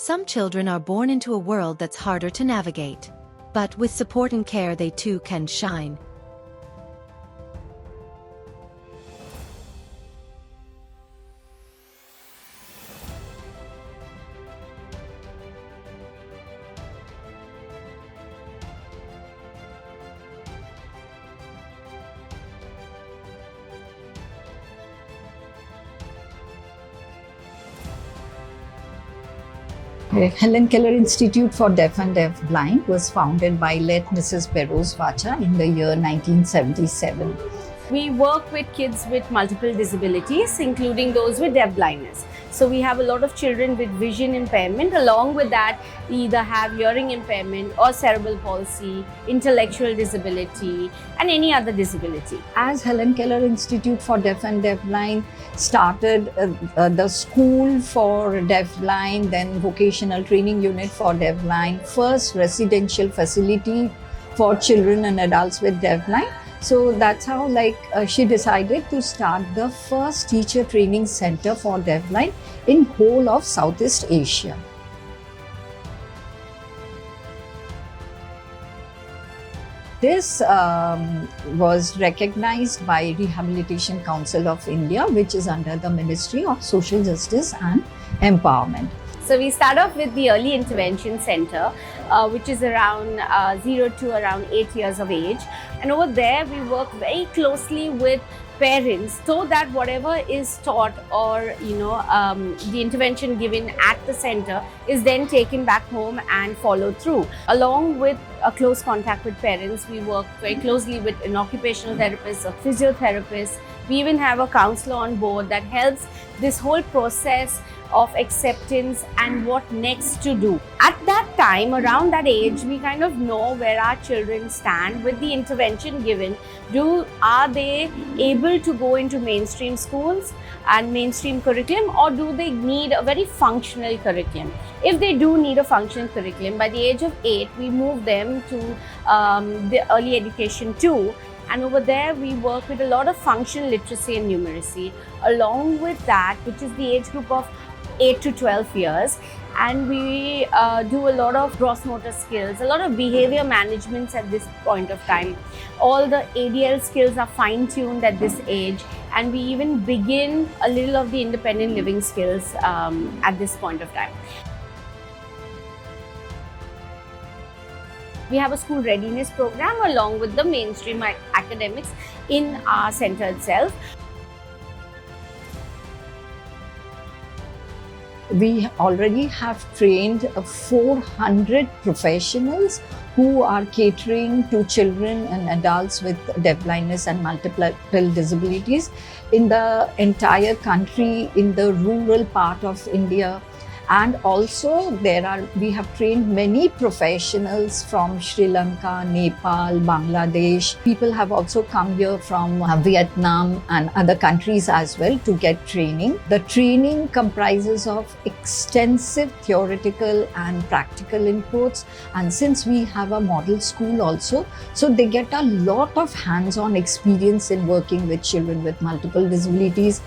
Some children are born into a world that's harder to navigate. But with support and care, they too can shine. Helen Keller Institute for Deaf and Deaf Blind was founded by late Mrs. Perose Vacha in the year 1977. We work with kids with multiple disabilities, including those with deaf blindness. So we have a lot of children with vision impairment. Along with that, we either have hearing impairment or cerebral palsy, intellectual disability, and any other disability. As Helen Keller Institute for Deaf and Deaf Blind started the school for deaf blind, then vocational training unit for deaf blind, first residential facility for children and adults with deaf blind. So that's how she decided to start the first teacher training center for deafblind in whole of Southeast Asia. This was recognized by Rehabilitation Council of India, which is under the Ministry of Social Justice and Empowerment. So we start off with the Early Intervention Center, which is around 0 to around 8 years of age. And over there, we work very closely with parents so that whatever is taught or the intervention given at the center is then taken back home and followed through. Along with a close contact with parents, we work very closely with an occupational therapist, a physiotherapist. We even have a counselor on board that helps this whole process of acceptance and what next to do. At that time, around that age, we kind of know where our children stand with the intervention given. Are they able to go into mainstream schools and mainstream curriculum, or do they need a very functional curriculum? If they do need a functional curriculum, by the age of 8, we move them to the early education 2. And over there, we work with a lot of functional literacy and numeracy. Along with that, which is the age group of 8 to 12 years. And we do a lot of gross motor skills, a lot of behavior management at this point of time. All the ADL skills are fine-tuned at this age. And we even begin a little of the independent living skills at this point of time. We have a school readiness program along with the mainstream academics in our center itself. We already have trained 400 professionals who are catering to children and adults with deafblindness and multiple disabilities in the entire country, in the rural part of India. And also we have trained many professionals from Sri Lanka, Nepal, Bangladesh. People have also come here from Vietnam and other countries as well to get training. The training comprises of extensive theoretical and practical inputs. And since we have a model school also, so they get a lot of hands-on experience in working with children with multiple disabilities,